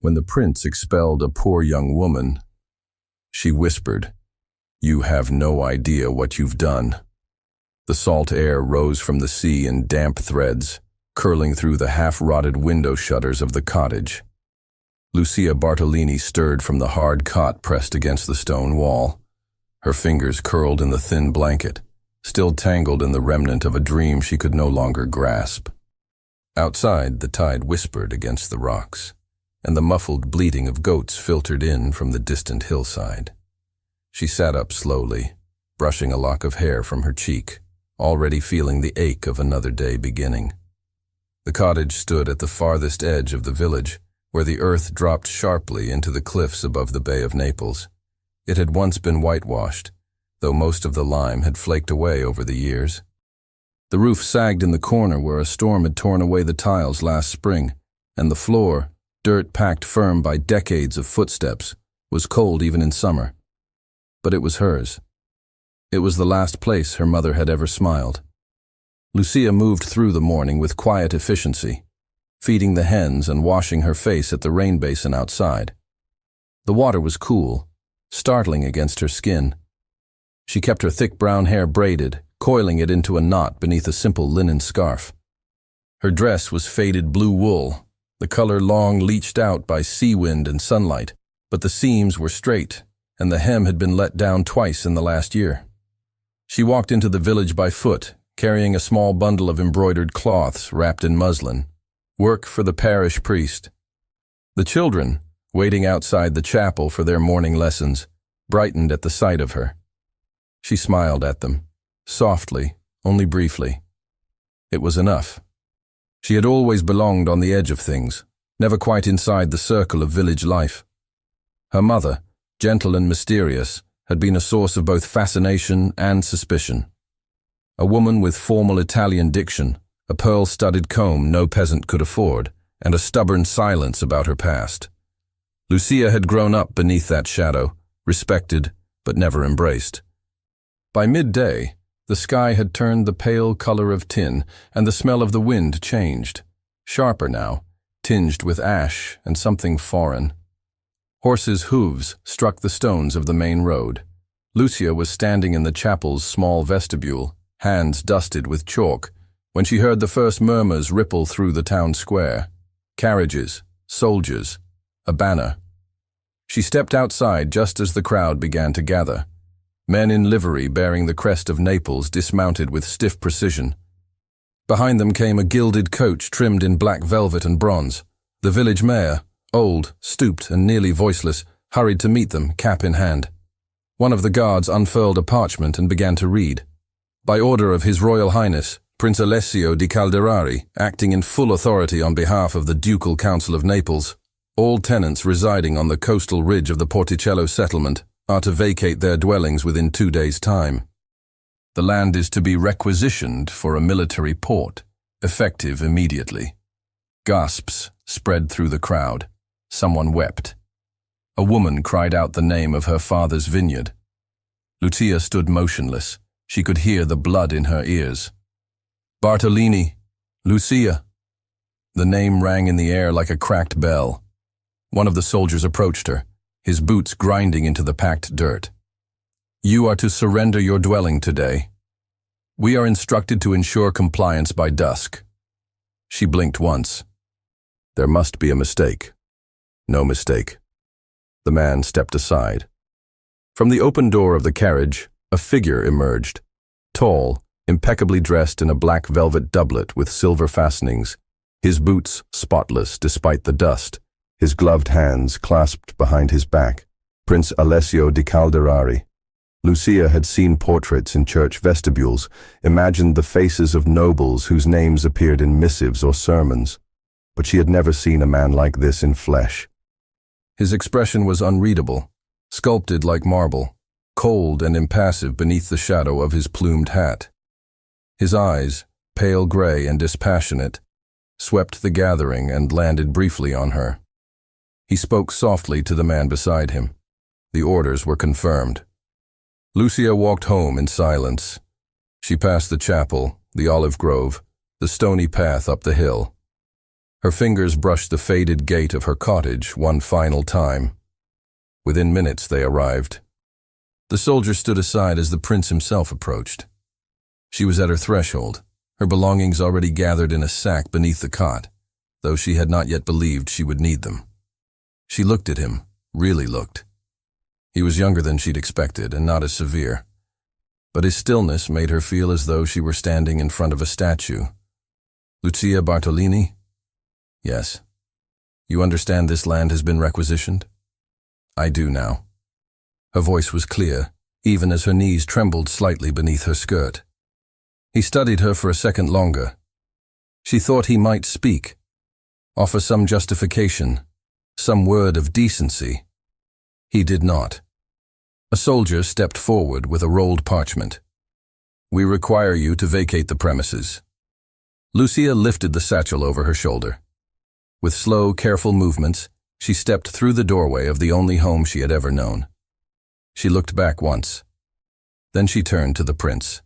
When the prince expelled a poor young woman, she whispered, "You have no idea what you've done." The salt air rose from the sea in damp threads, curling through the half-rotted window shutters of the cottage. Lucia Bartolini stirred from the hard cot pressed against the stone wall. Her fingers curled in the thin blanket, still tangled in the remnant of a dream she could no longer grasp. Outside, the tide whispered against the rocks, and the muffled bleating of goats filtered in from the distant hillside. She sat up slowly, brushing a lock of hair from her cheek, already feeling the ache of another day beginning. The cottage stood at the farthest edge of the village, where the earth dropped sharply into the cliffs above the Bay of Naples. It had once been whitewashed, though most of the lime had flaked away over the years. The roof sagged in the corner where a storm had torn away the tiles last spring, and the floor, dirt packed firm by decades of footsteps, was cold even in summer. But it was hers. It was the last place her mother had ever smiled. Lucia moved through the morning with quiet efficiency, feeding the hens and washing her face at the rain basin outside. The water was cool, startling against her skin. She kept her thick brown hair braided, coiling it into a knot beneath a simple linen scarf. Her dress was faded blue wool, the color long leached out by sea wind and sunlight, but the seams were straight, and the hem had been let down twice in the last year. She walked into the village by foot, carrying a small bundle of embroidered cloths wrapped in muslin, work for the parish priest. The children, waiting outside the chapel for their morning lessons, brightened at the sight of her. She smiled at them, softly, only briefly. It was enough. She had always belonged on the edge of things, never quite inside the circle of village life. Her mother, gentle and mysterious, had been a source of both fascination and suspicion. A woman with formal Italian diction, a pearl-studded comb no peasant could afford, and a stubborn silence about her past. Lucia had grown up beneath that shadow, respected but never embraced. By midday, the sky had turned the pale color of tin, and the smell of the wind changed, sharper now, tinged with ash and something foreign. Horses' hooves struck the stones of the main road. Lucia was standing in the chapel's small vestibule, hands dusted with chalk, when she heard the first murmurs ripple through the town square. Carriages, soldiers, a banner. She stepped outside just as the crowd began to gather. Men in livery bearing the crest of Naples dismounted with stiff precision. Behind them came a gilded coach trimmed in black velvet and bronze. The village mayor, old, stooped, and nearly voiceless, hurried to meet them, cap in hand. One of the guards unfurled a parchment and began to read. By order of His Royal Highness, Prince Alessio di Calderari, acting in full authority on behalf of the Ducal Council of Naples, all tenants residing on the coastal ridge of the Porticello settlement are to vacate their dwellings within 2 days' time. The land is to be requisitioned for a military port, effective immediately. Gasps spread through the crowd. Someone wept. A woman cried out the name of her father's vineyard. Lucia stood motionless. She could hear the blood in her ears. Bartolini, Lucia. The name rang in the air like a cracked bell. One of the soldiers approached her, his boots grinding into the packed dirt. You are to surrender your dwelling today. We are instructed to ensure compliance by dusk. She blinked once. There must be a mistake. No mistake. The man stepped aside. From the open door of the carriage, a figure emerged, tall, impeccably dressed in a black velvet doublet with silver fastenings, his boots spotless despite the dust, his gloved hands clasped behind his back. Prince Alessio di Calderari. Lucia had seen portraits in church vestibules, imagined the faces of nobles whose names appeared in missives or sermons, but she had never seen a man like this in flesh. His expression was unreadable, sculpted like marble, cold and impassive beneath the shadow of his plumed hat. His eyes, pale gray and dispassionate, swept the gathering and landed briefly on her. He spoke softly to the man beside him. The orders were confirmed. Lucia walked home in silence. She passed the chapel, the olive grove, the stony path up the hill. Her fingers brushed the faded gate of her cottage one final time. Within minutes they arrived. The soldier stood aside as the prince himself approached. She was at her threshold, her belongings already gathered in a sack beneath the cot, though she had not yet believed she would need them. She looked at him, really looked. He was younger than she'd expected and not as severe, but his stillness made her feel as though she were standing in front of a statue. Lucia Bartolini? Yes. You understand this land has been requisitioned? I do now. Her voice was clear, even as her knees trembled slightly beneath her skirt. He studied her for a second longer. She thought he might speak, offer some justification, some word of decency. He did not. A soldier stepped forward with a rolled parchment. We require you to vacate the premises. Lucia lifted the satchel over her shoulder. With slow, careful movements, she stepped through the doorway of the only home she had ever known. She looked back once. Then she turned to the prince.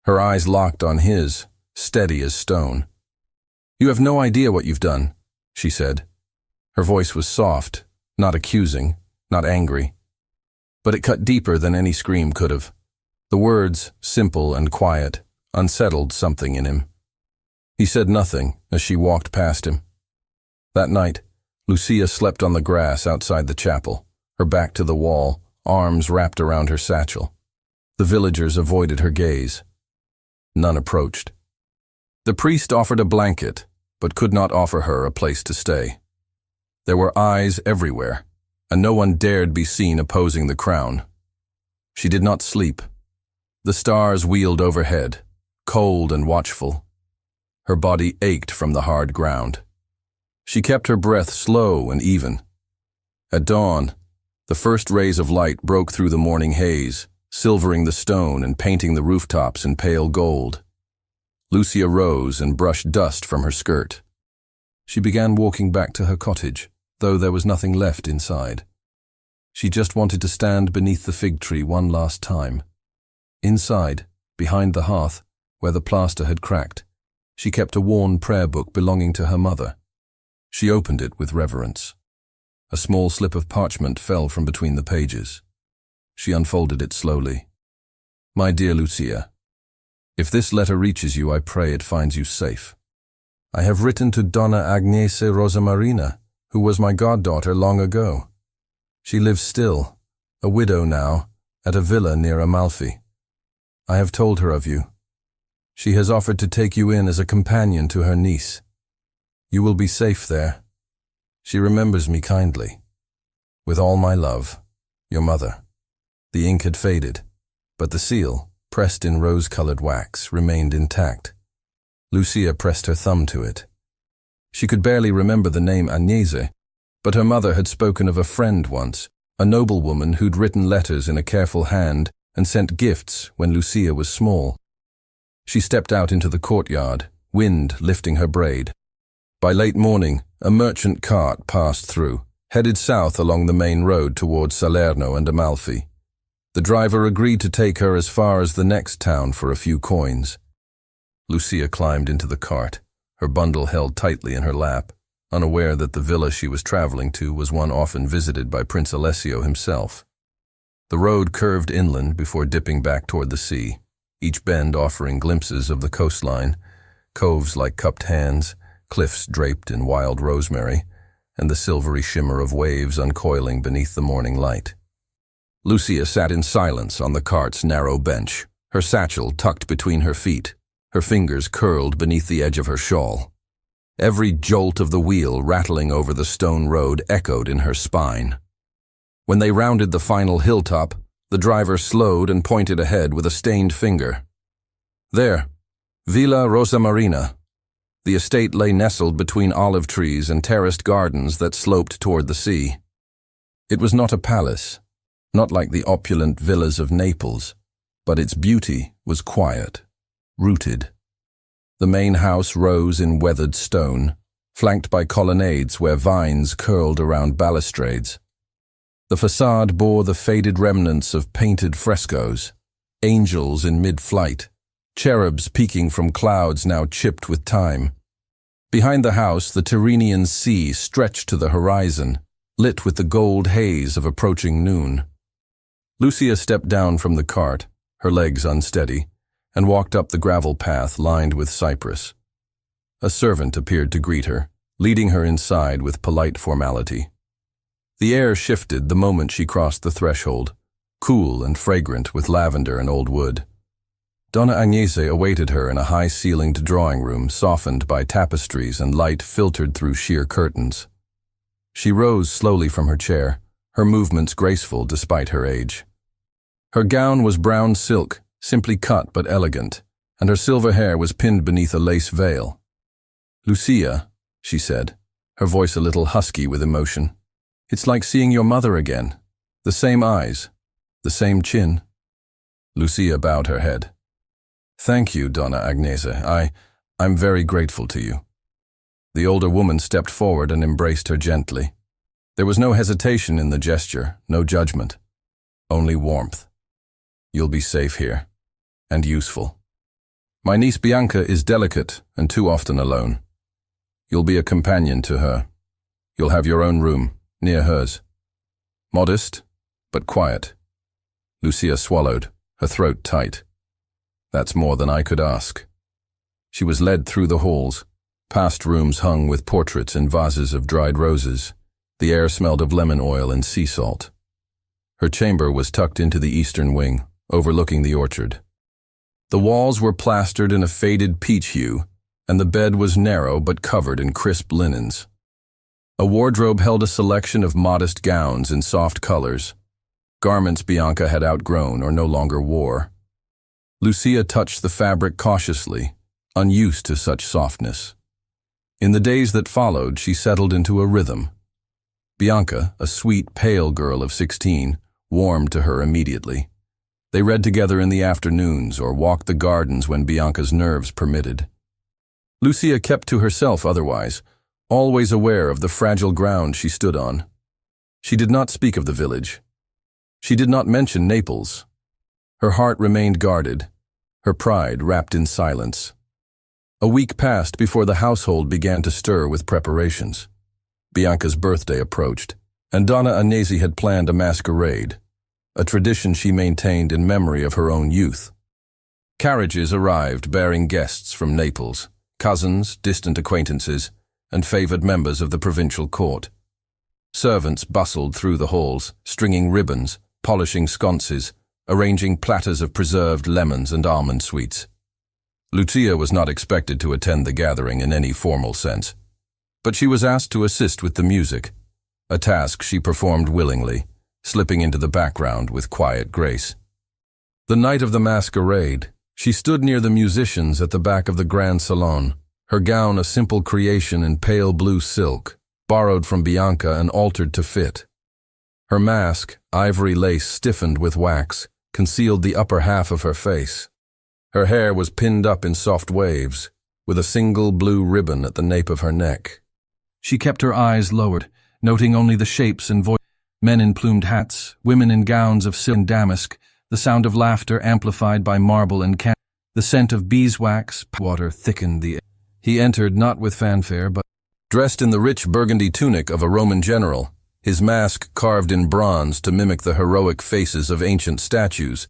Her eyes locked on his, steady as stone. You have no idea what you've done, she said. Her voice was soft, not accusing, not angry. But it cut deeper than any scream could have. The words, simple and quiet, unsettled something in him. He said nothing as she walked past him. That night, Lucia slept on the grass outside the chapel, her back to the wall, arms wrapped around her satchel. The villagers avoided her gaze. None approached. The priest offered a blanket, but could not offer her a place to stay. There were eyes everywhere, and no one dared be seen opposing the crown. She did not sleep. The stars wheeled overhead, cold and watchful. Her body ached from the hard ground. She kept her breath slow and even. At dawn, the first rays of light broke through the morning haze, silvering the stone and painting the rooftops in pale gold. Lucia rose and brushed dust from her skirt. She began walking back to her cottage, though there was nothing left inside. She just wanted to stand beneath the fig tree one last time. Inside, behind the hearth, where the plaster had cracked, she kept a worn prayer book belonging to her mother. She opened it with reverence. A small slip of parchment fell from between the pages. She unfolded it slowly. My dear Lucia, if this letter reaches you, I pray it finds you safe. I have written to Donna Agnese Rosamarina, who was my goddaughter long ago. She lives still, a widow now, at a villa near Amalfi. I have told her of you. She has offered to take you in as a companion to her niece. You will be safe there. She remembers me kindly. With all my love, your mother. The ink had faded, but the seal, pressed in rose-colored wax, remained intact. Lucia pressed her thumb to it. She could barely remember the name Agnese, but her mother had spoken of a friend once, a noblewoman who'd written letters in a careful hand and sent gifts when Lucia was small. She stepped out into the courtyard, wind lifting her braid. By late morning, a merchant cart passed through, headed south along the main road towards Salerno and Amalfi. The driver agreed to take her as far as the next town for a few coins. Lucia climbed into the cart, her bundle held tightly in her lap, unaware that the villa she was traveling to was one often visited by Prince Alessio himself. The road curved inland before dipping back toward the sea, each bend offering glimpses of the coastline, coves like cupped hands, cliffs draped in wild rosemary, and the silvery shimmer of waves uncoiling beneath the morning light. Lucia sat in silence on the cart's narrow bench, her satchel tucked between her feet, her fingers curled beneath the edge of her shawl. Every jolt of the wheel rattling over the stone road echoed in her spine. When they rounded the final hilltop, the driver slowed and pointed ahead with a stained finger. There, Villa Rosamarina. The estate lay nestled between olive trees and terraced gardens that sloped toward the sea. It was not a palace, not like the opulent villas of Naples, but its beauty was quiet, rooted. The main house rose in weathered stone, flanked by colonnades where vines curled around balustrades. The facade bore the faded remnants of painted frescoes, angels in mid-flight, cherubs peeking from clouds now chipped with time. Behind the house, the Tyrrhenian sea stretched to the horizon, lit with the gold haze of approaching noon. Lucia stepped down from the cart, her legs unsteady, and walked up the gravel path lined with cypress. A servant appeared to greet her, leading her inside with polite formality. The air shifted the moment she crossed the threshold, cool and fragrant with lavender and old wood. Donna Agnese awaited her in a high-ceilinged drawing room softened by tapestries and light filtered through sheer curtains. She rose slowly from her chair, her movements graceful despite her age. Her gown was brown silk, simply cut but elegant, and her silver hair was pinned beneath a lace veil. "Lucia," she said, her voice a little husky with emotion. "It's like seeing your mother again. The same eyes, the same chin." Lucia bowed her head. "Thank you, Donna Agnese. I'm very grateful to you." The older woman stepped forward and embraced her gently. There was no hesitation in the gesture, no judgment, only warmth. "You'll be safe here, and useful. My niece Bianca is delicate and too often alone. You'll be a companion to her. You'll have your own room, near hers. Modest, but quiet." Lucia swallowed, her throat tight. "That's more than I could ask." She was led through the halls, past rooms hung with portraits in vases of dried roses. The air smelled of lemon oil and sea salt. Her chamber was tucked into the eastern wing, overlooking the orchard. The walls were plastered in a faded peach hue, and the bed was narrow but covered in crisp linens. A wardrobe held a selection of modest gowns in soft colors, garments Bianca had outgrown or no longer wore. Lucia touched the fabric cautiously, unused to such softness. In the days that followed, she settled into a rhythm. Bianca, a sweet, pale girl of 16, warmed to her immediately. They read together in the afternoons or walked the gardens when Bianca's nerves permitted. Lucia kept to herself otherwise, always aware of the fragile ground she stood on. She did not speak of the village. She did not mention Naples. Her heart remained guarded, her pride wrapped in silence. A week passed before the household began to stir with preparations. Bianca's birthday approached, and Donna Agnese had planned a masquerade, a tradition she maintained in memory of her own youth. Carriages arrived bearing guests from Naples, cousins, distant acquaintances, and favored members of the provincial court. Servants bustled through the halls, stringing ribbons, polishing sconces, arranging platters of preserved lemons and almond sweets. Lucia was not expected to attend the gathering in any formal sense, but she was asked to assist with the music, a task she performed willingly, slipping into the background with quiet grace. The night of the masquerade, she stood near the musicians at the back of the grand salon, her gown a simple creation in pale blue silk, borrowed from Bianca and altered to fit. Her mask, ivory lace stiffened with wax, concealed the upper half of her face. Her hair was pinned up in soft waves, with a single blue ribbon at the nape of her neck. She kept her eyes lowered, noting only the shapes and voices. Men in plumed hats, women in gowns of silk and damask, the sound of laughter amplified by marble and candy. The scent of beeswax, water thickened the air. He entered not with fanfare, but dressed in the rich burgundy tunic of a Roman general, his mask carved in bronze to mimic the heroic faces of ancient statues.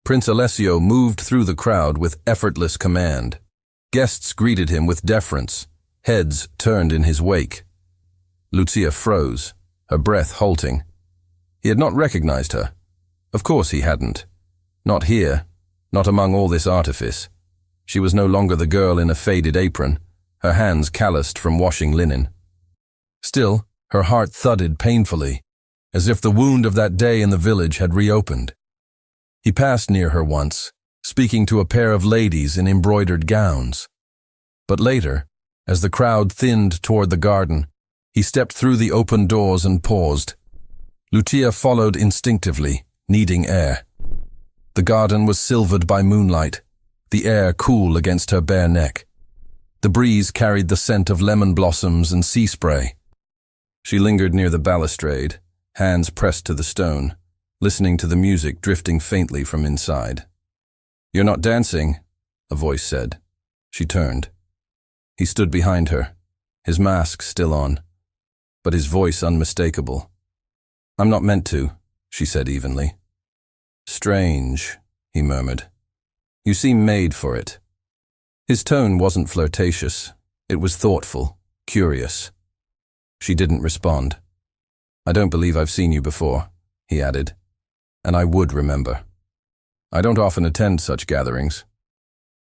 Prince Alessio moved through the crowd with effortless command. Guests greeted him with deference, heads turned in his wake. Lucia froze, her breath halting. He had not recognized her. Of course he hadn't. Not here, not among all this artifice. She was no longer the girl in a faded apron, her hands calloused from washing linen. Still, her heart thudded painfully, as if the wound of that day in the village had reopened. He passed near her once, speaking to a pair of ladies in embroidered gowns. But later, as the crowd thinned toward the garden, he stepped through the open doors and paused. Lucia followed instinctively, needing air. The garden was silvered by moonlight, the air cool against her bare neck. The breeze carried the scent of lemon blossoms and sea spray. She lingered near the balustrade, hands pressed to the stone, listening to the music drifting faintly from inside. "You're not dancing," a voice said. She turned. He stood behind her, his mask still on, but his voice unmistakable. "I'm not meant to," she said evenly. "Strange," he murmured. "You seem made for it." His tone wasn't flirtatious. It was thoughtful, curious. She didn't respond. "I don't believe I've seen you before," he added, "and I would remember. I don't often attend such gatherings.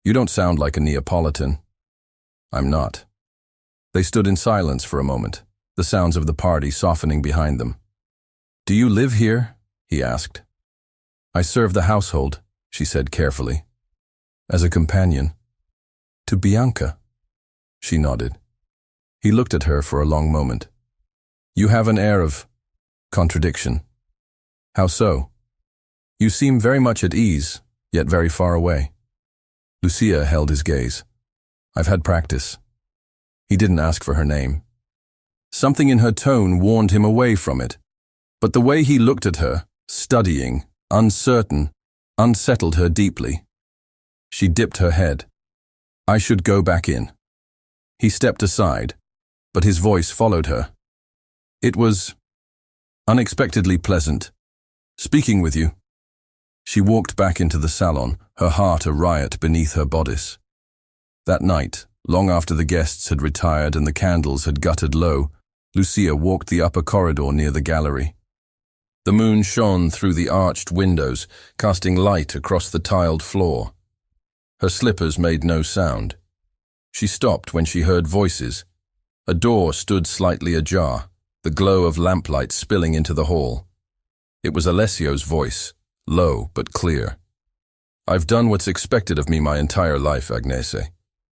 You don't sound like a Neapolitan." "I'm not." They stood in silence for a moment, the sounds of the party softening behind them. "Do you live here?" he asked. "I serve the household," she said carefully. "As a companion." "To Bianca?" She nodded. He looked at her for a long moment. "You have an air of contradiction." "How so?" "You seem very much at ease, yet very far away." Lucia held his gaze. "I've had practice." He didn't ask for her name. Something in her tone warned him away from it, but the way he looked at her, studying, uncertain, unsettled her deeply. She dipped her head. "I should go back in." He stepped aside, but his voice followed her. "It was unexpectedly pleasant speaking with you." She walked back into the salon, her heart a riot beneath her bodice. That night, long after the guests had retired and the candles had guttered low, Lucia walked the upper corridor near the gallery. The moon shone through the arched windows, casting light across the tiled floor. Her slippers made no sound. She stopped when she heard voices. A door stood slightly ajar, the glow of lamplight spilling into the hall. It was Alessio's voice, low but clear. "I've done what's expected of me my entire life, Agnese,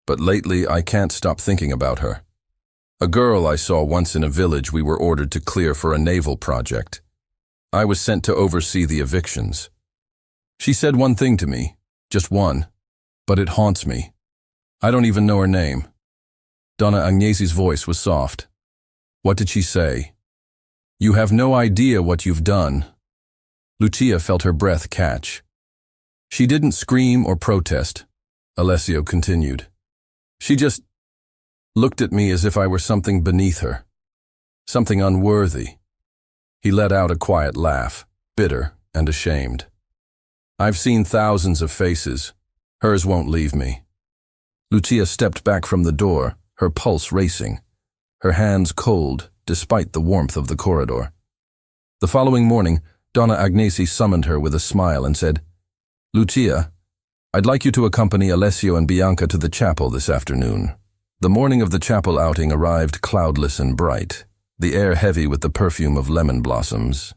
but lately I can't stop thinking about her. A girl I saw once in a village we were ordered to clear for a naval project. I was sent to oversee the evictions. She said one thing to me, just one, but it haunts me. I don't even know her name." Donna Agnese's voice was soft. "What did she say?" "You have no idea what you've done." Lucia felt her breath catch. "She didn't scream or protest," Alessio continued. "She just looked at me as if I were something beneath her, something unworthy." He let out a quiet laugh, bitter and ashamed. "I've seen thousands of faces. Hers won't leave me." Lucia stepped back from the door, her pulse racing, her hands cold despite the warmth of the corridor. The following morning, Donna Agnese summoned her with a smile and said, "Lucia, I'd like you to accompany Alessio and Bianca to the chapel this afternoon." The morning of the chapel outing arrived cloudless and bright, the air heavy with the perfume of lemon blossoms.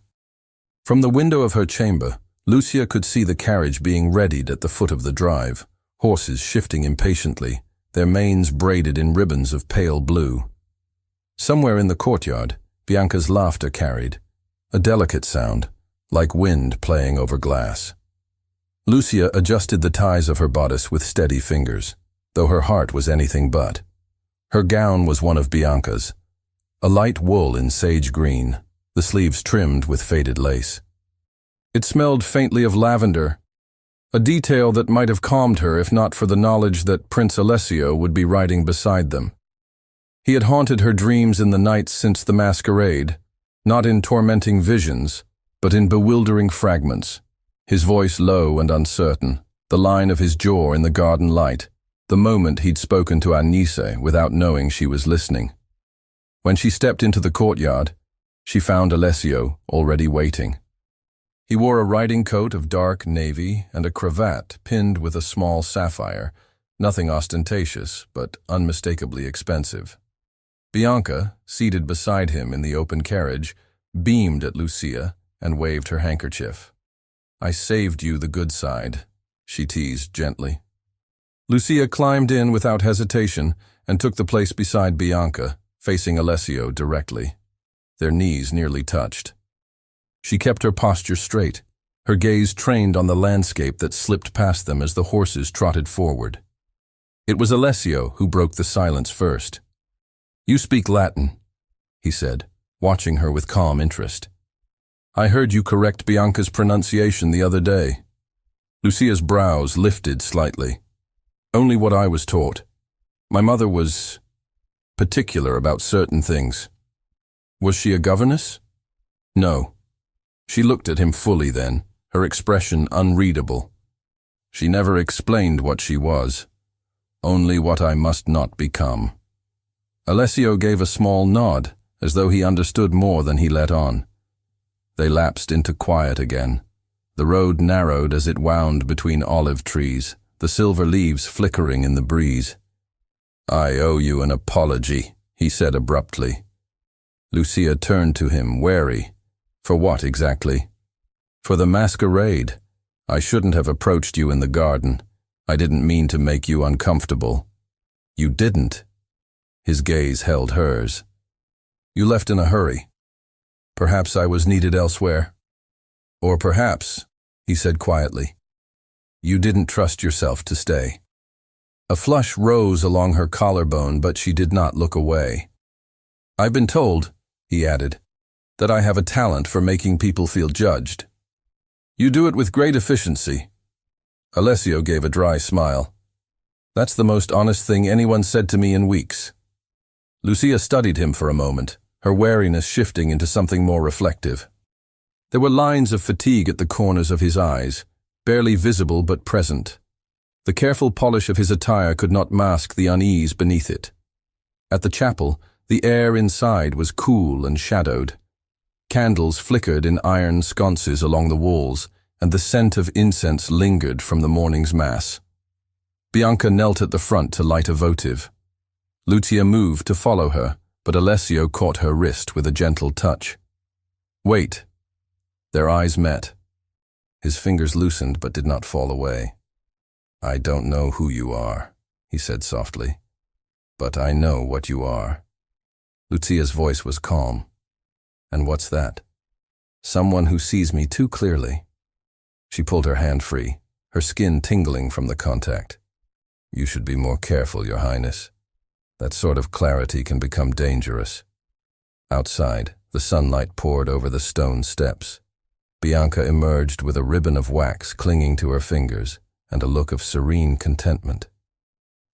From the window of her chamber, Lucia could see the carriage being readied at the foot of the drive, horses shifting impatiently, their manes braided in ribbons of pale blue. Somewhere in the courtyard, Bianca's laughter carried, a delicate sound, like wind playing over glass. Lucia adjusted the ties of her bodice with steady fingers, though her heart was anything but. Her gown was one of Bianca's, a light wool in sage green, the sleeves trimmed with faded lace. It smelled faintly of lavender, a detail that might have calmed her if not for the knowledge that Prince Alessio would be riding beside them. He had haunted her dreams in the nights since the masquerade, not in tormenting visions, but in bewildering fragments, his voice low and uncertain, the line of his jaw in the garden light, the moment he'd spoken to Agnese without knowing she was listening. When she stepped into the courtyard, she found Alessio already waiting. He wore a riding coat of dark navy and a cravat pinned with a small sapphire, nothing ostentatious, but unmistakably expensive. Bianca, seated beside him in the open carriage, beamed at Lucia and waved her handkerchief. "I saved you the good side," she teased gently. Lucia climbed in without hesitation and took the place beside Bianca, facing Alessio directly. Their knees nearly touched. She kept her posture straight, her gaze trained on the landscape that slipped past them as the horses trotted forward. It was Alessio who broke the silence first. "You speak Latin," he said, watching her with calm interest. "I heard you correct Bianca's pronunciation the other day." Lucia's brows lifted slightly. "Only what I was taught. My mother was particular about certain things. Was she a governess? No. She looked at him fully then, her expression unreadable. She never explained what she was, only what I must not become. Alessio gave a small nod, as though he understood more than he let on. They lapsed into quiet again. The road narrowed as it wound between olive trees, the silver leaves flickering in the breeze. "I owe you an apology," he said abruptly. Lucia turned to him, wary. For what exactly? For the masquerade. I shouldn't have approached you in the garden. I didn't mean to make you uncomfortable. You didn't. His gaze held hers. You left in a hurry. Perhaps I was needed elsewhere. Or perhaps, he said quietly, you didn't trust yourself to stay. A flush rose along her collarbone, but she did not look away. I've been told, he added, that I have a talent for making people feel judged. You do it with great efficiency. Alessio gave a dry smile. That's the most honest thing anyone said to me in weeks. Lucia studied him for a moment, her wariness shifting into something more reflective. There were lines of fatigue at the corners of his eyes, barely visible but present. The careful polish of his attire could not mask the unease beneath it. At the chapel, the air inside was cool and shadowed. Candles flickered in iron sconces along the walls, and the scent of incense lingered from the morning's mass. Bianca knelt at the front to light a votive. Lucia moved to follow her, but Alessio caught her wrist with a gentle touch. Wait. Their eyes met. His fingers loosened but did not fall away. I don't know who you are, he said softly, but I know what you are. Lucia's voice was calm. And what's that? Someone who sees me too clearly. She pulled her hand free, her skin tingling from the contact. You should be more careful, Your Highness. That sort of clarity can become dangerous. Outside, the sunlight poured over the stone steps. Bianca emerged with a ribbon of wax clinging to her fingers and a look of serene contentment.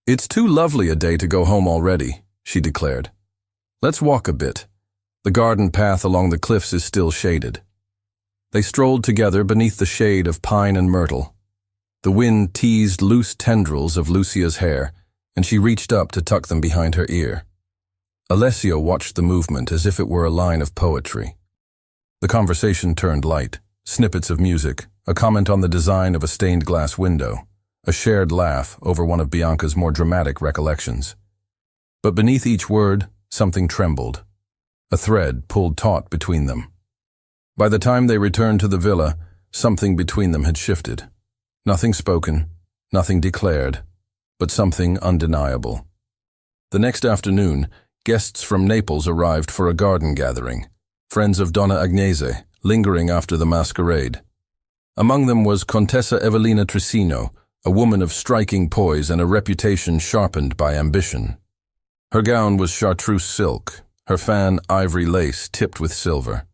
It's too lovely a day to go home already, she declared. Let's walk a bit. The garden path along the cliffs is still shaded. They strolled together beneath the shade of pine and myrtle. The wind teased loose tendrils of Lucia's hair, and she reached up to tuck them behind her ear. Alessio watched the movement as if it were a line of poetry. The conversation turned light, snippets of music, a comment on the design of a stained glass window, a shared laugh over one of Bianca's more dramatic recollections. But beneath each word, something trembled. A thread pulled taut between them. By the time they returned to the villa, something between them had shifted. Nothing spoken, nothing declared, but something undeniable. The next afternoon, guests from Naples arrived for a garden gathering, friends of Donna Agnese, lingering after the masquerade. Among them was Contessa Evelina Trissino, a woman of striking poise and a reputation sharpened by ambition. Her gown was chartreuse silk, her fan ivory lace tipped with silver.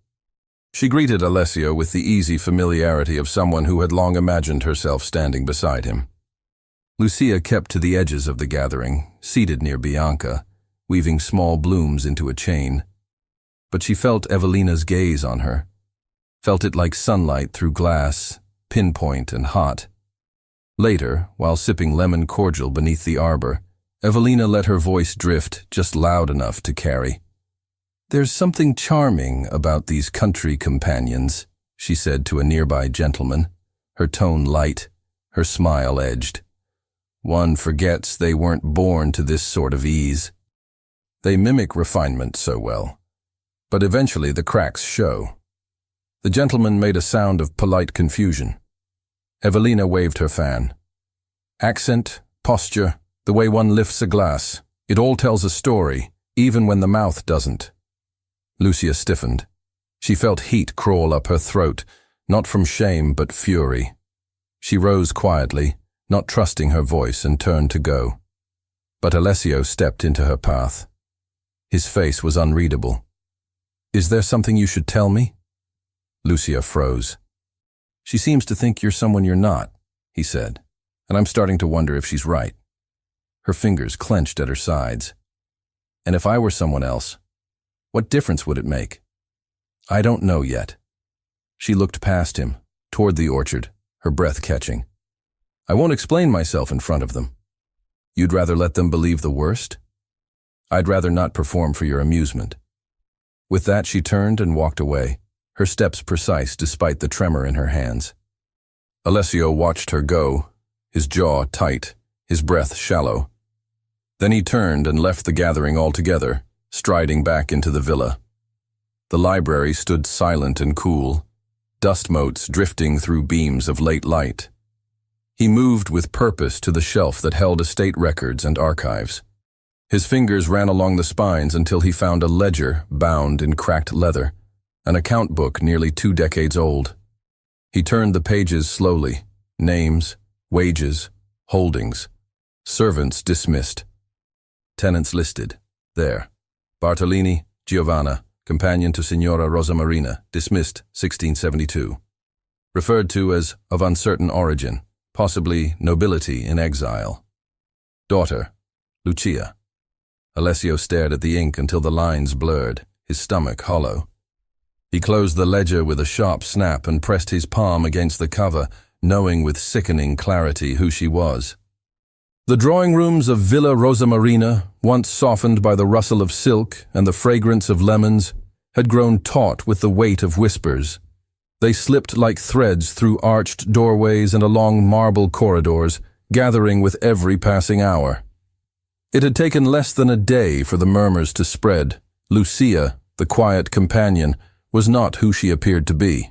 She greeted Alessio with the easy familiarity of someone who had long imagined herself standing beside him. Lucia kept to the edges of the gathering, seated near Bianca, weaving small blooms into a chain. But she felt Evelina's gaze on her, felt it like sunlight through glass, pinpoint and hot. Later, while sipping lemon cordial beneath the arbor, Evelina let her voice drift just loud enough to carry. There's something charming about these country companions, she said to a nearby gentleman, her tone light, her smile edged. One forgets they weren't born to this sort of ease. They mimic refinement so well. But eventually the cracks show. The gentleman made a sound of polite confusion. Evelina waved her fan. Accent, posture, the way one lifts a glass, it all tells a story, even when the mouth doesn't. Lucia stiffened. She felt heat crawl up her throat, not from shame but fury. She rose quietly, not trusting her voice, and turned to go. But Alessio stepped into her path. His face was unreadable. Is there something you should tell me? Lucia froze. She seems to think you're someone you're not, he said, and I'm starting to wonder if she's right. Her fingers clenched at her sides. And if I were someone else, what difference would it make? I don't know yet. She looked past him, toward the orchard, her breath catching. I won't explain myself in front of them. You'd rather let them believe the worst? I'd rather not perform for your amusement. With that, she turned and walked away, her steps precise despite the tremor in her hands. Alessio watched her go, his jaw tight, his breath shallow. Then he turned and left the gathering altogether, striding back into the villa. The library stood silent and cool, dust motes drifting through beams of late light. He moved with purpose to the shelf that held estate records and archives. His fingers ran along the spines until he found a ledger bound in cracked leather, an account book nearly 2 decades old. He turned the pages slowly. Names, wages, holdings, servants dismissed. Tenants listed. There. Bartolini, Giovanna, companion to Signora Rosa Marina, dismissed 1672. Referred to as of uncertain origin, possibly nobility in exile. Daughter, Lucia. Alessio stared at the ink until the lines blurred, his stomach hollow. He closed the ledger with a sharp snap and pressed his palm against the cover, knowing with sickening clarity who she was. The drawing rooms of Villa Rosa Marina, once softened by the rustle of silk and the fragrance of lemons, had grown taut with the weight of whispers. They slipped like threads through arched doorways and along marble corridors, gathering with every passing hour. It had taken less than a day for the murmurs to spread. Lucia, the quiet companion, was not who she appeared to be.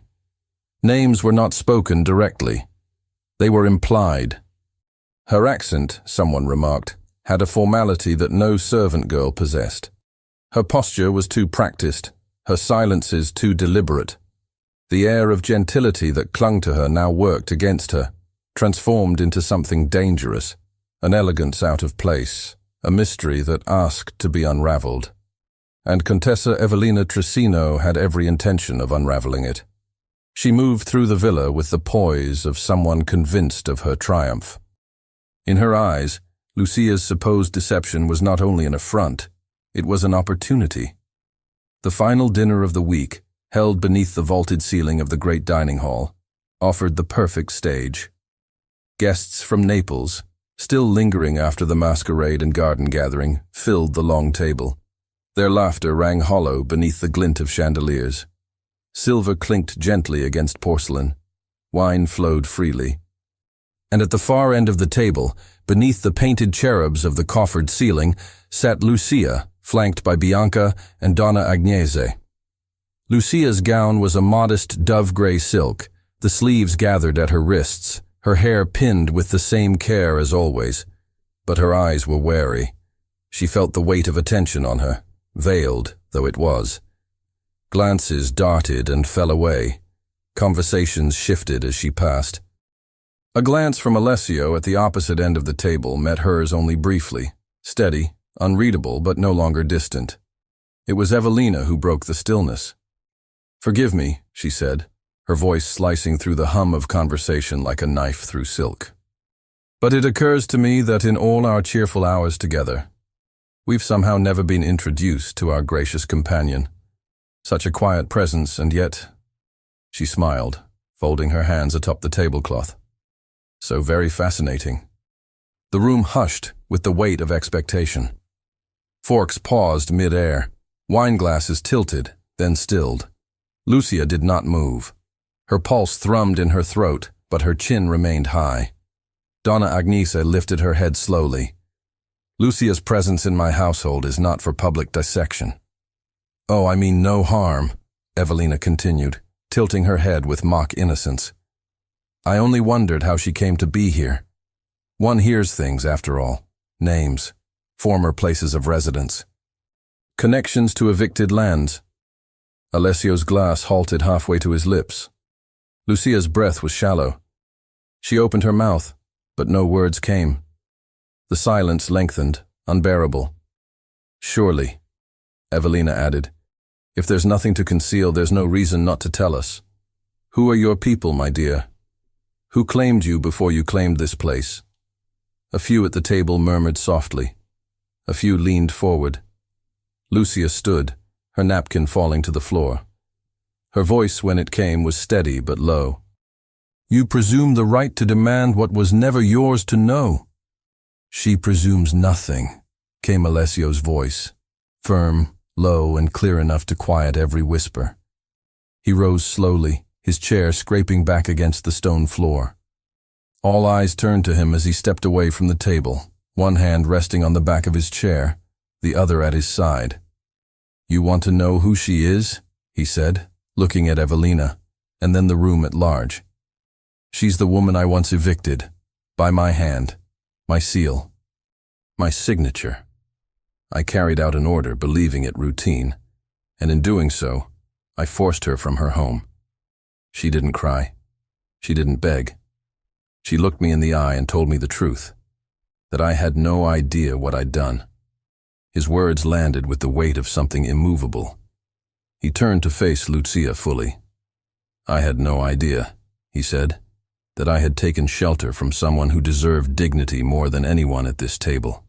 Names were not spoken directly. They were implied. Her accent, someone remarked, had a formality that no servant girl possessed. Her posture was too practiced, her silences too deliberate. The air of gentility that clung to her now worked against her, transformed into something dangerous, an elegance out of place, a mystery that asked to be unraveled. And Contessa Evelina Trissino had every intention of unraveling it. She moved through the villa with the poise of someone convinced of her triumph. In her eyes, Lucia's supposed deception was not only an affront, it was an opportunity. The final dinner of the week, held beneath the vaulted ceiling of the great dining hall, offered the perfect stage. Guests from Naples, still lingering after the masquerade and garden gathering, filled the long table. Their laughter rang hollow beneath the glint of chandeliers. Silver clinked gently against porcelain. Wine flowed freely. And at the far end of the table, beneath the painted cherubs of the coffered ceiling, sat Lucia, flanked by Bianca and Donna Agnese. Lucia's gown was a modest dove-gray silk, the sleeves gathered at her wrists, her hair pinned with the same care as always. But her eyes were wary. She felt the weight of attention on her, veiled though it was. Glances darted and fell away. Conversations shifted as she passed. A glance from Alessio at the opposite end of the table met hers only briefly, steady, unreadable but no longer distant. It was Evelina who broke the stillness. "Forgive me," she said, her voice slicing through the hum of conversation like a knife through silk. "But it occurs to me that in all our cheerful hours together, we've somehow never been introduced to our gracious companion. Such a quiet presence, and yet—" She smiled, folding her hands atop the tablecloth. "So very fascinating." The room hushed with the weight of expectation. Forks paused mid-air, wineglasses tilted, then stilled. Lucia did not move. Her pulse thrummed in her throat, but her chin remained high. Donna Agnese lifted her head slowly. "Lucia's presence in my household is not for public dissection." "Oh, I mean no harm," Evelina continued, tilting her head with mock innocence. "I only wondered how she came to be here. One hears things, after all. Names, former places of residence. Connections to evicted lands." Alessio's glass halted halfway to his lips. Lucia's breath was shallow. She opened her mouth, but no words came. The silence lengthened, unbearable. "Surely," Evelina added, "if there's nothing to conceal, there's no reason not to tell us. Who are your people, my dear? Who claimed you before you claimed this place?" A few at the table murmured softly. A few leaned forward. Lucia stood, her napkin falling to the floor. Her voice, when it came, was steady but low. "You presume the right to demand what was never yours to know." "She presumes nothing," came Alessio's voice, firm, low, and clear enough to quiet every whisper. He rose slowly, his chair scraping back against the stone floor. All eyes turned to him as he stepped away from the table, one hand resting on the back of his chair, the other at his side. "You want to know who she is?" he said, looking at Evelina, and then the room at large. "She's the woman I once evicted, by my hand, my seal, my signature. I carried out an order, believing it routine, and in doing so, I forced her from her home. She didn't cry. She didn't beg. She looked me in the eye and told me the truth, that I had no idea what I'd done." His words landed with the weight of something immovable. He turned to face Lucia fully. "I had no idea," he said, "that I had taken shelter from someone who deserved dignity more than anyone at this table.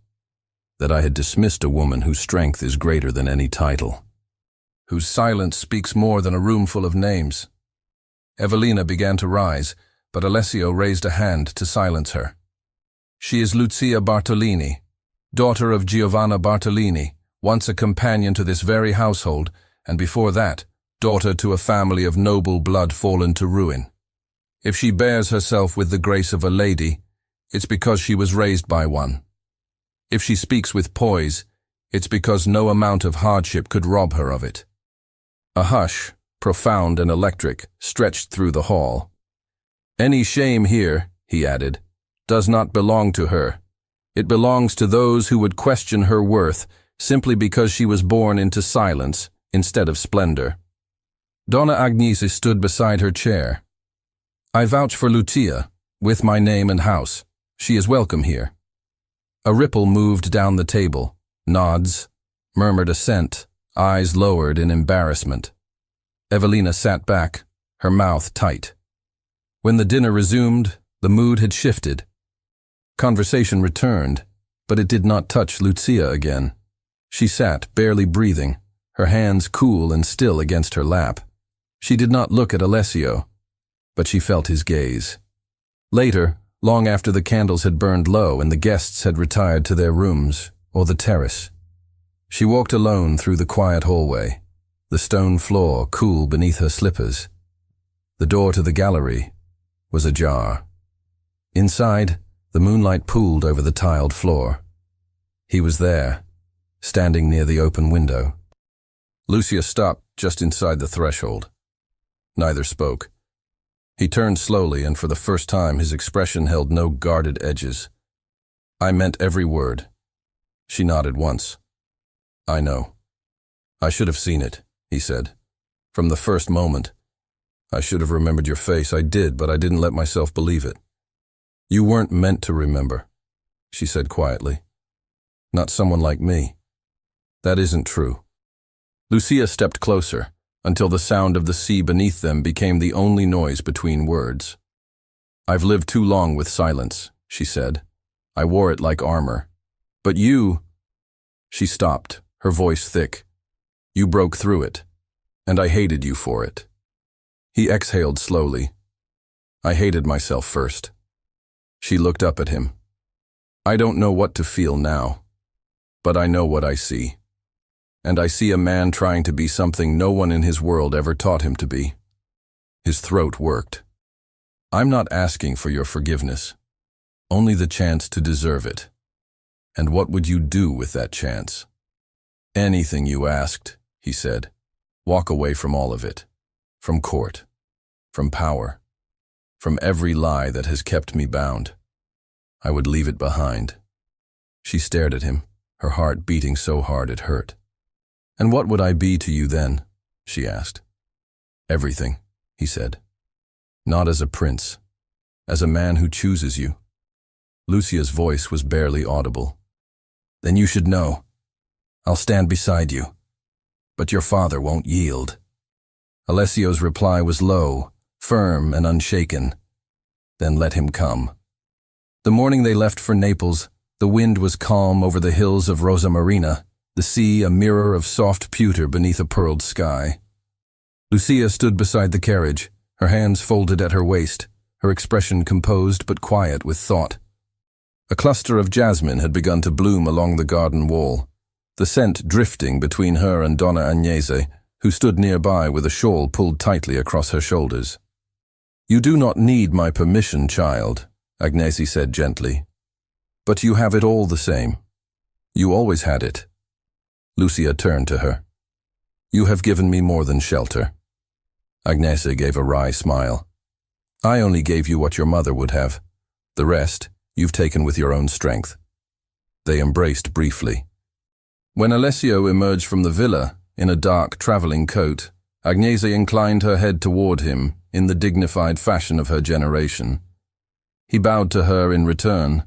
That I had dismissed a woman whose strength is greater than any title, whose silence speaks more than a room full of names." Evelina began to rise, but Alessio raised a hand to silence her. "She is Lucia Bartolini, daughter of Giovanna Bartolini, once a companion to this very household, and before that, daughter to a family of noble blood fallen to ruin. If she bears herself with the grace of a lady, it's because she was raised by one. If she speaks with poise, it's because no amount of hardship could rob her of it." A hush, profound and electric, stretched through the hall. "Any shame here," he added, "does not belong to her. It belongs to those who would question her worth simply because she was born into silence instead of splendor." Donna Agnese stood beside her chair. "I vouch for Lucia, with my name and house. She is welcome here." A ripple moved down the table, nods, murmured assent, eyes lowered in embarrassment. Evelina sat back, her mouth tight. When the dinner resumed, the mood had shifted. Conversation returned, but it did not touch Lucia again. She sat, barely breathing, her hands cool and still against her lap. She did not look at Alessio, but she felt his gaze. Later, long after the candles had burned low and the guests had retired to their rooms or the terrace, she walked alone through the quiet hallway, the stone floor cool beneath her slippers. The door to the gallery was ajar. Inside, the moonlight pooled over the tiled floor. He was there, standing near the open window. Lucia stopped just inside the threshold. Neither spoke. He turned slowly, and for the first time his expression held no guarded edges. "I meant every word." She nodded once. "I know. I should have seen it," he said. "From the first moment. I should have remembered your face. I did, but I didn't let myself believe it." "You weren't meant to remember," she said quietly. "Not someone like me." "That isn't true." Lucia stepped closer, until the sound of the sea beneath them became the only noise between words. "I've lived too long with silence," she said. "I wore it like armor. But you—" She stopped, her voice thick. "You broke through it, and I hated you for it." He exhaled slowly. "I hated myself first." She looked up at him. "I don't know what to feel now, but I know what I see. And I see a man trying to be something no one in his world ever taught him to be." His throat worked. "I'm not asking for your forgiveness, only the chance to deserve it. And what would you do with that chance?" "Anything you asked," he said. "Walk away from all of it. From court. From power. From every lie that has kept me bound. I would leave it behind." She stared at him, her heart beating so hard it hurt. "And what would I be to you then?" she asked. "Everything," he said. "Not as a prince, as a man who chooses you." Lucia's voice was barely audible. "Then you should know. I'll stand beside you. But your father won't yield." Alessio's reply was low, firm and unshaken. "Then let him come." The morning they left for Naples, the wind was calm over the hills of Rosa Marina, the sea a mirror of soft pewter beneath a pearled sky. Lucia stood beside the carriage, her hands folded at her waist, her expression composed but quiet with thought. A cluster of jasmine had begun to bloom along the garden wall, the scent drifting between her and Donna Agnese, who stood nearby with a shawl pulled tightly across her shoulders. "You do not need my permission, child," Agnese said gently. "But you have it all the same. You always had it." Lucia turned to her. "You have given me more than shelter." Agnese gave a wry smile. "I only gave you what your mother would have. The rest, you've taken with your own strength." They embraced briefly. When Alessio emerged from the villa, in a dark traveling coat, Agnese inclined her head toward him in the dignified fashion of her generation. He bowed to her in return,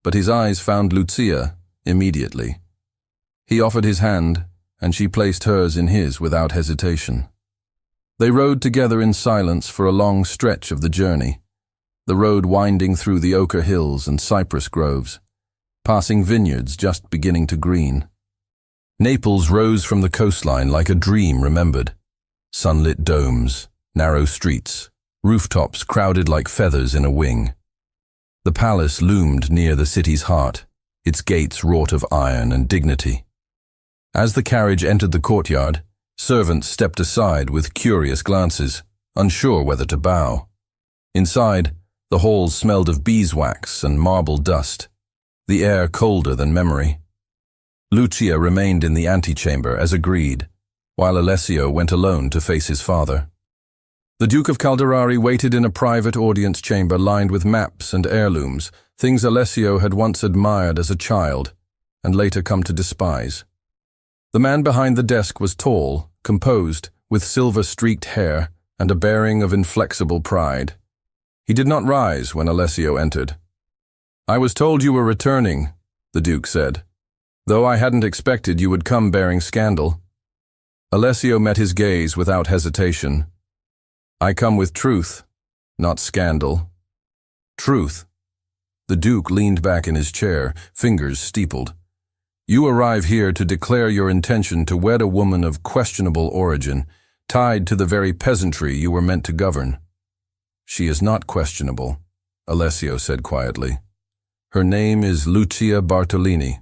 but his eyes found Lucia immediately. He offered his hand, and she placed hers in his without hesitation. They rode together in silence for a long stretch of the journey, the road winding through the ochre hills and cypress groves, passing vineyards just beginning to green. Naples rose from the coastline like a dream remembered. Sunlit domes, narrow streets, rooftops crowded like feathers in a wing. The palace loomed near the city's heart, its gates wrought of iron and dignity. As the carriage entered the courtyard, servants stepped aside with curious glances, unsure whether to bow. Inside, the halls smelled of beeswax and marble dust, the air colder than memory. Lucia remained in the antechamber as agreed, while Alessio went alone to face his father. The Duke of Calderari waited in a private audience chamber lined with maps and heirlooms, things Alessio had once admired as a child and later come to despise. The man behind the desk was tall, composed, with silver-streaked hair and a bearing of inflexible pride. He did not rise when Alessio entered. "I was told you were returning," the Duke said, "though I hadn't expected you would come bearing scandal." Alessio met his gaze without hesitation. "I come with truth, not scandal." "Truth?" The Duke leaned back in his chair, fingers steepled. "You arrive here to declare your intention to wed a woman of questionable origin, tied to the very peasantry you were meant to govern." "She is not questionable," Alessio said quietly. "Her name is Lucia Bartolini.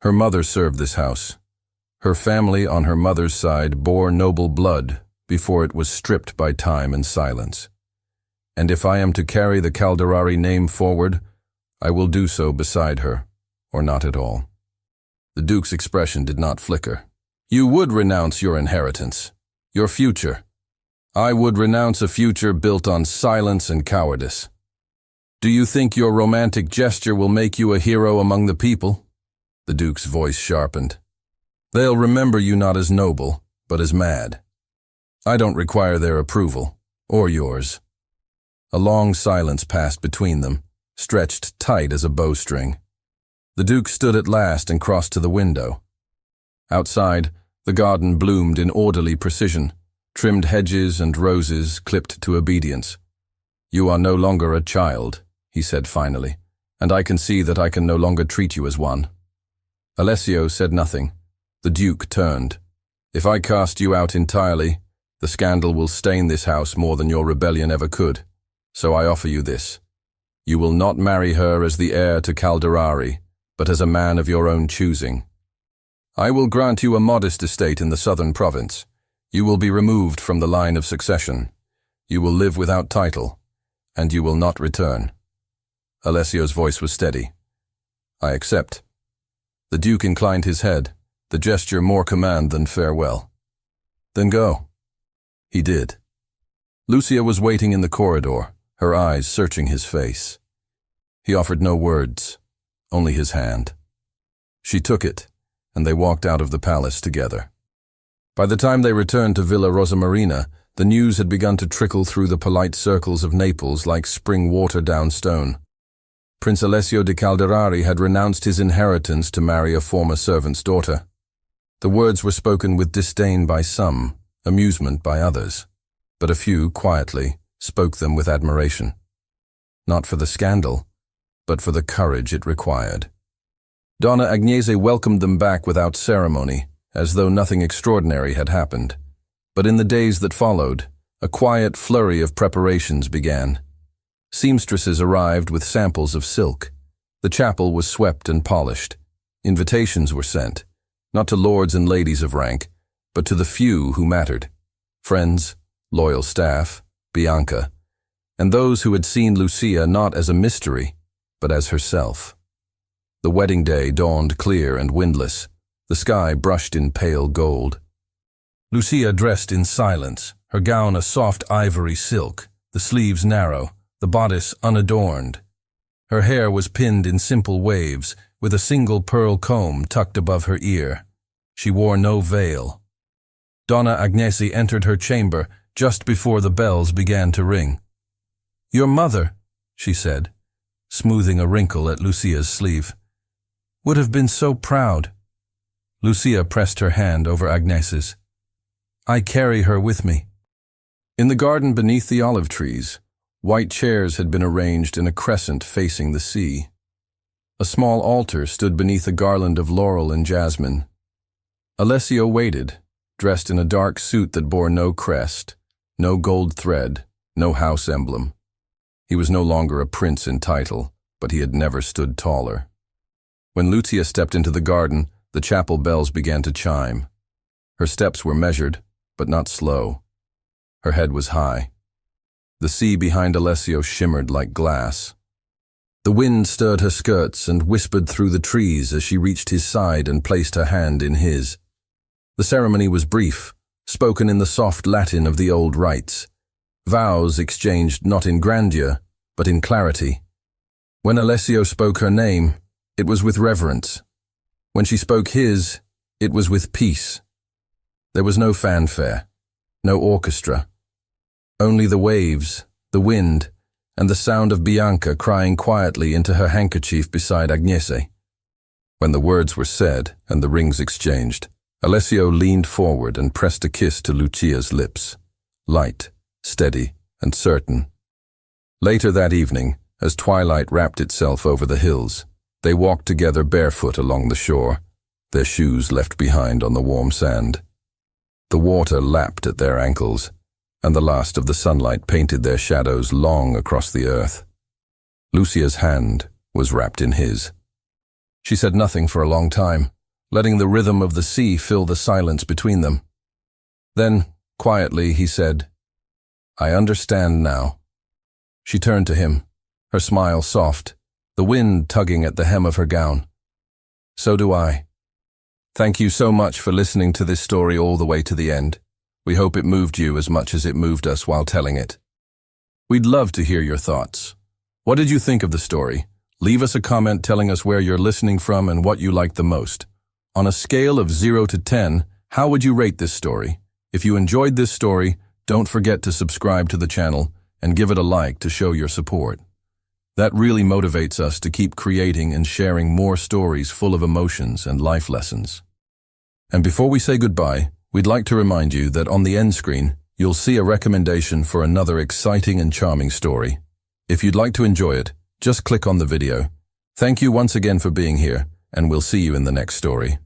Her mother served this house. Her family on her mother's side bore noble blood before it was stripped by time and silence. And if I am to carry the Calderari name forward, I will do so beside her, or not at all." The Duke's expression did not flicker. "You would renounce your inheritance, your future. I would renounce a future built on silence and cowardice. Do you think your romantic gesture will make you a hero among the people?" The Duke's voice sharpened. "They'll remember you not as noble, but as mad. I don't require their approval, or yours." A long silence passed between them, stretched tight as a bowstring. The Duke stood at last and crossed to the window. Outside, the garden bloomed in orderly precision, trimmed hedges and roses clipped to obedience. "You are no longer a child," he said finally, "and I can see that I can no longer treat you as one." Alessio said nothing. The Duke turned. "If I cast you out entirely, the scandal will stain this house more than your rebellion ever could. So I offer you this. You will not marry her as the heir to Calderari, but as a man of your own choosing. I will grant you a modest estate in the southern province. You will be removed from the line of succession. You will live without title, and you will not return." Alessio's voice was steady. "I accept." The Duke inclined his head, the gesture more command than farewell. "Then go." He did. Lucia was waiting in the corridor, her eyes searching his face. He offered no words, only his hand. She took it, and they walked out of the palace together. By the time they returned to Villa Rosamarina, the news had begun to trickle through the polite circles of Naples like spring water down stone. Prince Alessio de Calderari had renounced his inheritance to marry a former servant's daughter. The words were spoken with disdain by some, amusement by others, but a few, quietly, spoke them with admiration. Not for the scandal, but for the courage it required. Donna Agnese welcomed them back without ceremony, as though nothing extraordinary had happened. But in the days that followed, a quiet flurry of preparations began. Seamstresses arrived with samples of silk. The chapel was swept and polished. Invitations were sent, not to lords and ladies of rank, but to the few who mattered: friends, loyal staff, Bianca, and those who had seen Lucia not as a mystery, but as herself. The wedding day dawned clear and windless, the sky brushed in pale gold. Lucia dressed in silence, her gown a soft ivory silk, the sleeves narrow, the bodice unadorned. Her hair was pinned in simple waves, with a single pearl comb tucked above her ear. She wore no veil. Donna Agnese entered her chamber just before the bells began to ring. "Your mother," she said, smoothing a wrinkle at Lucia's sleeve, "would have been so proud." Lucia pressed her hand over Agnes's. "I carry her with me." In the garden beneath the olive trees, white chairs had been arranged in a crescent facing the sea. A small altar stood beneath a garland of laurel and jasmine. Alessio waited, dressed in a dark suit that bore no crest, no gold thread, no house emblem. He was no longer a prince in title, but he had never stood taller. When Lucia stepped into the garden, the chapel bells began to chime. Her steps were measured, but not slow. Her head was high. The sea behind Alessio shimmered like glass. The wind stirred her skirts and whispered through the trees as she reached his side and placed her hand in his. The ceremony was brief, spoken in the soft Latin of the old rites. Vows exchanged not in grandeur, but in clarity. When Alessio spoke her name, it was with reverence. When she spoke his, it was with peace. There was no fanfare, no orchestra. Only the waves, the wind, and the sound of Bianca crying quietly into her handkerchief beside Agnese. When the words were said and the rings exchanged, Alessio leaned forward and pressed a kiss to Lucia's lips, light, steady, and certain. Later that evening, as twilight wrapped itself over the hills, they walked together barefoot along the shore, their shoes left behind on the warm sand. The water lapped at their ankles, and the last of the sunlight painted their shadows long across the earth. Lucia's hand was wrapped in his. She said nothing for a long time, letting the rhythm of the sea fill the silence between them. Then, quietly, he said, "I understand now." She turned to him, her smile soft, the wind tugging at the hem of her gown. "So do I. Thank you so much for listening to this story all the way to the end. We hope it moved you as much as it moved us while telling it. We'd love to hear your thoughts. What did you think of the story? Leave us a comment telling us where you're listening from and what you liked the most. On a scale of 0 to 10, how would you rate this story? If you enjoyed this story, don't forget to subscribe to the channel and give it a like to show your support. That really motivates us to keep creating and sharing more stories full of emotions and life lessons. And before we say goodbye, we'd like to remind you that on the end screen, you'll see a recommendation for another exciting and charming story. If you'd like to enjoy it, just click on the video. Thank you once again for being here, and we'll see you in the next story.